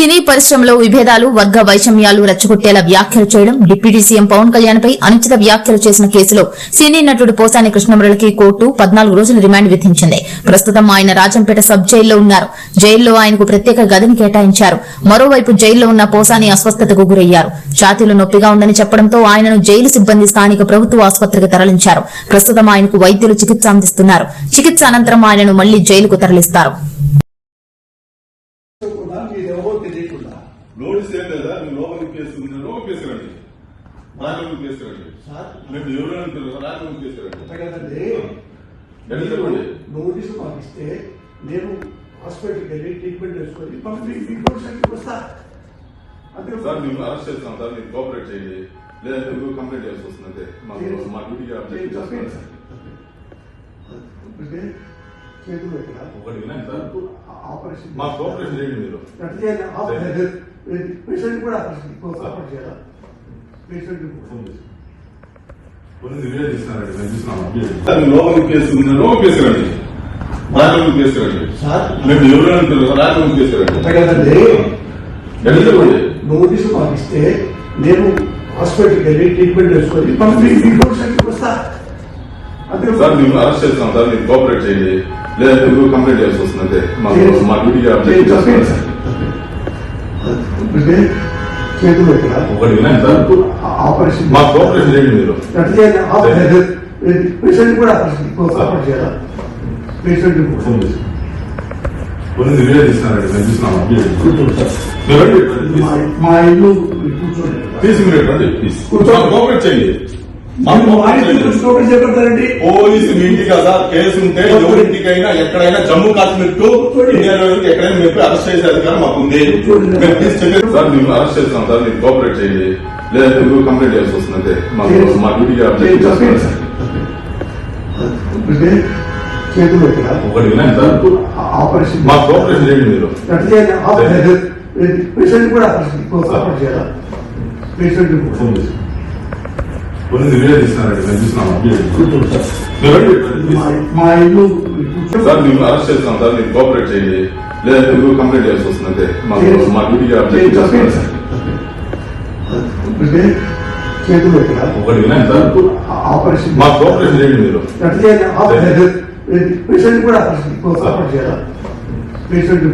సినీ పరిశ్రమలో విభేదాలు వర్గ వైషమ్యాలు రెచ్చగొట్టేలా వ్యాఖ్యలు చేయడం, డిప్యూటీ సీఎం పవన్ కళ్యాణ్ పై అనుచిత వ్యాఖ్యలు చేసిన కేసులో సినీ నటుడు పోసాని కృష్ణమురళికి కోర్టు 14 రోజుల రిమాండ్ విధించింది. ప్రస్తుతం ఆయన రాజంపేట సబ్ జైల్లో ఉన్నారు. జైల్లో ఆయనకు ప్రత్యేక గదిని కేటాయించారు. మరోవైపు జైల్లో ఉన్న పోసాని అస్వస్థతకు గురయ్యారు. ఛాతీలో నొప్పిగా ఉందని చెప్పడంతో ఆయనను జైలు సిబ్బంది స్థానిక ప్రభుత్వ ఆసుపత్రికి తరలించారు. ప్రస్తుతం ఆయనకు వైద్యులు చికిత్స అందిస్తున్నారు. చికిత్స అనంతరం ఆయనను మళ్లీ జైలుకు తరలిస్తారు. నోటీస్ ఏం లేదా నువ్వు లోపలికి కేసుకున్నా లోపలికి కేసుకురండి రాజలోకి కేసుకురండి మీరు ఎవరు అంటారు రాజలోకి కేసుకురండి నోటీసు పంపిస్తే నేను హాస్పిటల్కి వెళ్ళి ట్రీట్మెంట్ చేసుకొని వస్తా అంతే సార్ మేము అరెస్ట్ చేస్తాం సార్ మీరు కోఆపరేట్ చేయండి లేదంటే మీరు కంప్లైంట్ చేయాల్సి వస్తుంది అంతే మా డ్యూటీకి అప్డేట్ చేస్తాం చేతులు ఎక్కడ ఒకటి వినండి సార్ ఆపరేషన్ మా కోఆపరేషన్ చేయండి మీరు పేషెంట్ కూడా ఆపరేషన్ చేయాలా పేషెంట్ లోపలికి కేసుకున్నా లోపలికి కేసుకురండి రాజలోకి కేసుకురండి మీరు ఎవరు అంటారు రాజలోకి కేసుకురండి నోటీసు పంపిస్తే నేను హాస్పిటల్కి వెళ్ళి ట్రీట్మెంట్ చేసుకొని వస్తా అంతే సార్ మేము అరెస్ట్ చేస్తాం సార్ మీరు కోఆపరేట్ చేయండి లేదంటే మీరు కంప్లైంట్ చేయాల్సి వస్తుంది అంతే మా డ్యూటీకి అప్డేట్ చేస్తాం చేతులు ఎక్కడ ఒకటి వినండి సార్ ఆపరేషన్ మా కోఆపరేషన్ చేయండి మీరు పేషెంట్ కూడా ఆపరేషన్ చేయాలా పేషెంట్ మా ఇల్లు కూర్చోండి కోఆపరేట్ చేయండి చేపడతారండి పోలీసు మీ ఇంటి కదా కేసు ఉంటే ఎవరింటికైనా ఎక్కడైనా జమ్మూ కాశ్మీర్ టు ఇండియాలో ఎక్కడైనా మీరు అరెస్ట్ చేసే అధికారం మాకు ఉంది సార్ మేము అరెస్ట్ చేస్తాం సార్ మీరు కోఆపరేట్ చేయండి లేదంటే మీరు కంప్లైంట్ చేయాల్సి వస్తుంది అంతే మా డ్యూటీకి అప్డేట్ చేస్తాం చేతులు ఎక్కడ ఒకటి వినండి సార్ ఆపరేషన్ మా కోఆపరేషన్ చేయండి మీరు పేషెంట్ కూడా ఆపరేషన్ చేయాలా పేషెంట్ మా ఇల్లు సార్ మేము అరెస్ట్ చేస్తాం సార్ మీరు కోఆపరేట్ చేయండి లేదంటే మీరు కంప్లైంట్ చేయాల్సి వస్తుంది అంతే మా డ్యూటీకి అప్డేట్ చేస్తాం చేతులు ఎక్కడ ఒకటి వినండి సార్ ఆపరేషన్ మా కోఆపరేషన్ చేయండి మీరు పేషెంట్ కూడా ఆపరేషన్ చేయాలా పేషెంట్